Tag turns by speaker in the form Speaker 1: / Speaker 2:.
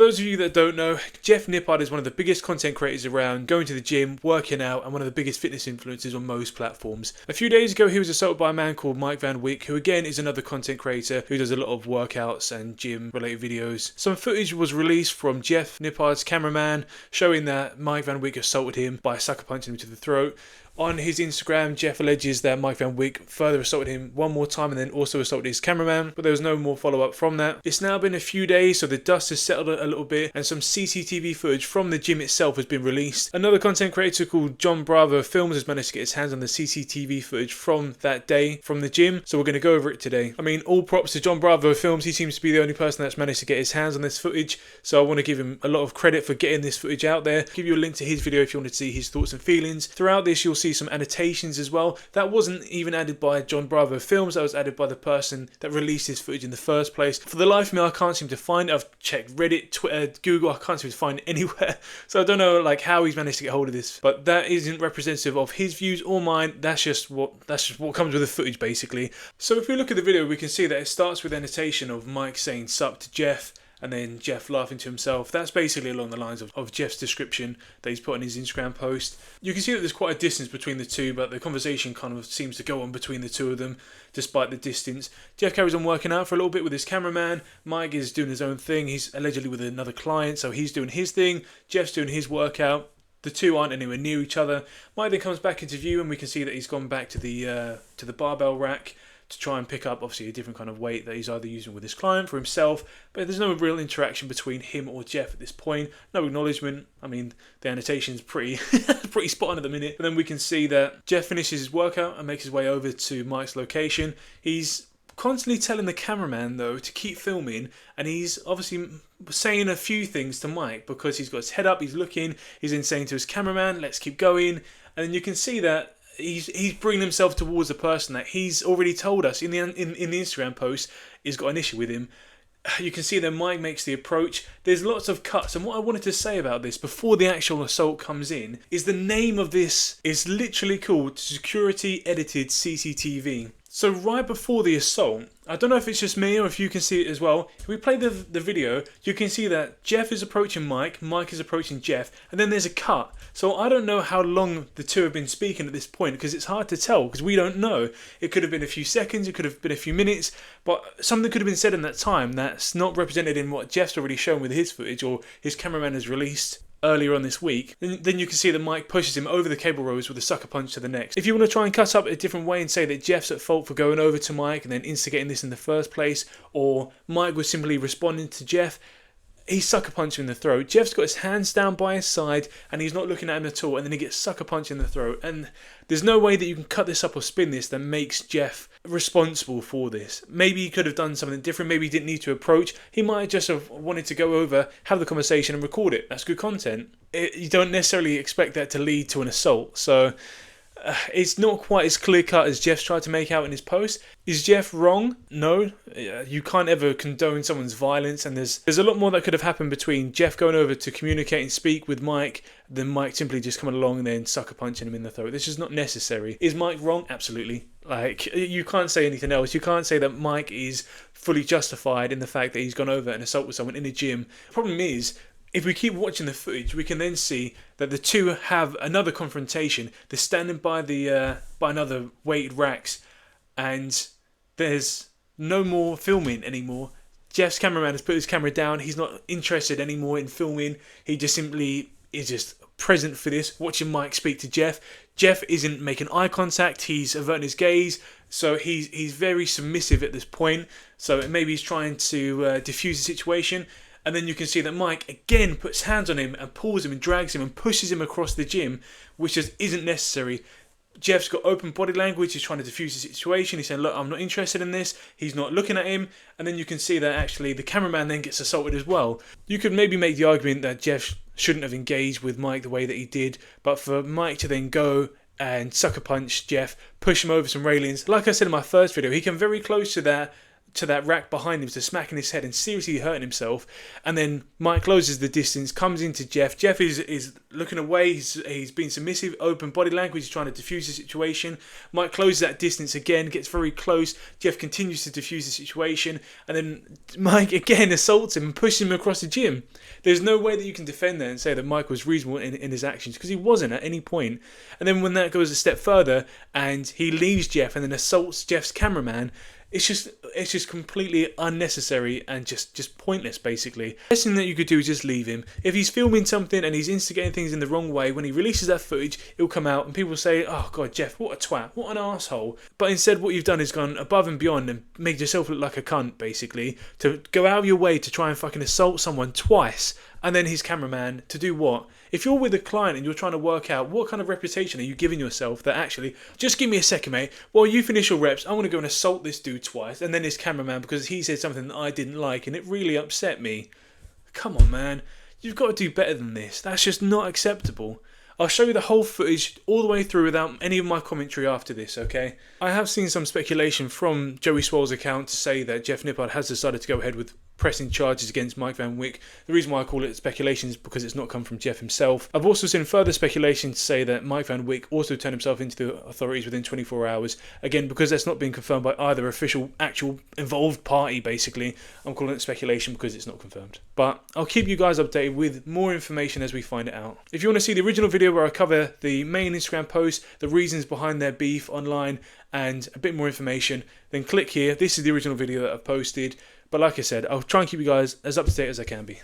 Speaker 1: those of you that don't know, Jeff Nippard is one of the biggest content creators around, going to the gym, working out, and one of the biggest fitness influencers on most platforms. A few days ago, he was assaulted by a man called Mike Van Wyck, who again is another content creator who does a lot of workouts and gym related videos. Some footage was released from Jeff Nippard's cameraman showing that Mike Van Wyck assaulted him by sucker punching him to the throat. On his Instagram, Jeff alleges that Mike Van Wyck further assaulted him one more time and then also assaulted his cameraman, but there was no more follow-up from that. It's now been a few days, so the dust has settled a little bit, and some CCTV footage from the gym itself has been released. Another content creator called John Bravo Films has managed to get his hands on the CCTV footage from that day from the gym, so we're going to go over it today. I mean, all props to John Bravo Films. He seems to be the only person that's managed to get his hands on this footage, so I want to give him a lot of credit for getting this footage out there. I'll give you a link to his video if you want to see his thoughts and feelings. Throughout this, you'll see some annotations as well. That wasn't even added by John Bravo Films, that was added by the person that released this footage in the first place. For the life of me, I can't seem to find it. I've checked Reddit, Twitter, Google, I can't seem to find it anywhere. So I don't know like how he's managed to get hold of this, but that isn't representative of his views or mine. That's just what comes with the footage basically. So if we look at the video, we can see that it starts with annotation of Mike saying sup to Jeff, and then Jeff laughing to himself. That's basically along the lines of Jeff's description that he's put on his Instagram post. You can see that there's quite a distance between the two, but the conversation kind of seems to go on between the two of them, despite the distance. Jeff carries on working out for a little bit with his cameraman. Mike is doing his own thing. He's allegedly with another client, so he's doing his thing. Jeff's doing his workout. The two aren't anywhere near each other. Mike then comes back into view, and we can see that he's gone back to the barbell rack to try and pick up obviously a different kind of weight that he's either using with his client for himself, but there's no real interaction between him or Jeff at this point. No acknowledgement. I mean, the annotation's pretty pretty spot on at the minute. But then we can see that Jeff finishes his workout and makes his way over to Mike's location. He's constantly telling the cameraman though to keep filming, and he's obviously saying a few things to Mike because he's got his head up, he's looking, he's then saying to his cameraman, let's keep going. And then you can see that he's bringing himself towards a person that he's already told us in the Instagram post he's got an issue with him. You can see that Mike makes the approach. There's lots of cuts, and what I wanted to say about this before the actual assault comes in is the name of this is literally called Security Edited CCTV. So right before the assault, I don't know if it's just me or if you can see it as well. If we play the video, you can see that Jeff is approaching Mike, Mike is approaching Jeff, and then there's a cut. So I don't know how long the two have been speaking at this point, because it's hard to tell, because we don't know. It could have been a few seconds, it could have been a few minutes, but something could have been said in that time that's not represented in what Jeff's already shown with his footage or his cameraman has released earlier on this week. Then you can see that Mike pushes him over the cable rows with a sucker punch to the neck. If you want to try and cut up a different way and say that Jeff's at fault for going over to Mike and then instigating this in the first place, or Mike was simply responding to Jeff, he's sucker punching in the throat. Jeff's got his hands down by his side and he's not looking at him at all, and then he gets sucker punched in the throat. And there's no way that you can cut this up or spin this that makes Jeff responsible for this. Maybe he could have done something different. Maybe he didn't need to approach. He might just have wanted to go over, have the conversation and record it. That's good content. You don't necessarily expect that to lead to an assault. So it's not quite as clear cut as Jeff's tried to make out in his post. Is Jeff wrong? No. You can't ever condone someone's violence, and there's a lot more that could have happened between Jeff going over to communicate and speak with Mike than Mike simply just coming along and then sucker punching him in the throat. This is not necessary. Is Mike wrong? Absolutely. Like, you can't say anything else. You can't say that Mike is fully justified in the fact that he's gone over and assaulted someone in a gym. The problem is, if we keep watching the footage, we can then see that the two have another confrontation. They're standing by by another weighted racks, and there's no more filming anymore. Jeff's cameraman has put his camera down. He's not interested anymore in filming. He just simply is just present for this, watching Mike speak to Jeff. Jeff isn't making eye contact. He's averting his gaze. So he's very submissive at this point. So maybe he's trying to diffuse the situation. And then you can see that Mike again puts hands on him and pulls him and drags him and pushes him across the gym, which just isn't necessary. Jeff's got open body language. He's trying to diffuse the situation. He's saying, look, I'm not interested in this. He's not looking at him. And then you can see that actually the cameraman then gets assaulted as well. You could maybe make the argument that Jeff shouldn't have engaged with Mike the way that he did, but for Mike to then go and sucker punch Jeff, push him over some railings, like I said in my first video, he came very close to that to that rack behind him, to smacking his head and seriously hurting himself. And then Mike closes the distance, comes into Jeff. Jeff is looking away. He's being submissive, open body language. He's trying to defuse the situation. Mike closes that distance again, gets very close. Jeff continues to defuse the situation. And then Mike again assaults him and pushes him across the gym. There's no way that you can defend that and say that Mike was reasonable in his actions, because he wasn't at any point. And then when that goes a step further and he leaves Jeff and then assaults Jeff's cameraman, it's just completely unnecessary and just pointless, basically. The best thing that you could do is just leave him. If he's filming something and he's instigating things in the wrong way, when he releases that footage, it'll come out and people will say, oh God, Jeff, what a twat, what an asshole. But instead what you've done is gone above and beyond and made yourself look like a cunt, basically, to go out of your way to try and fucking assault someone twice, and then his cameraman, to do what? If you're with a client and you're trying to work out what kind of reputation are you giving yourself, that actually, just give me a second, mate, while you finish your reps, I'm going to go and assault this dude twice, and then his cameraman, because he said something that I didn't like and it really upset me. Come on, man. You've got to do better than this. That's just not acceptable. I'll show you the whole footage all the way through without any of my commentary after this, okay? I have seen some speculation from Joey Swole's account to say that Jeff Nippard has decided to go ahead with pressing charges against Mike Van Wyck. The reason why I call it speculation is because it's not come from Jeff himself. I've also seen further speculation to say that Mike Van Wyck also turned himself into the authorities within 24 hours. Again, because that's not been confirmed by either official, actual involved party, basically, I'm calling it speculation because it's not confirmed. But I'll keep you guys updated with more information as we find it out. If you want to see the original video where I cover the main Instagram post, the reasons behind their beef online, and a bit more information, then click here. This is the original video that I've posted. But like I said, I'll try and keep you guys as up to date as I can be.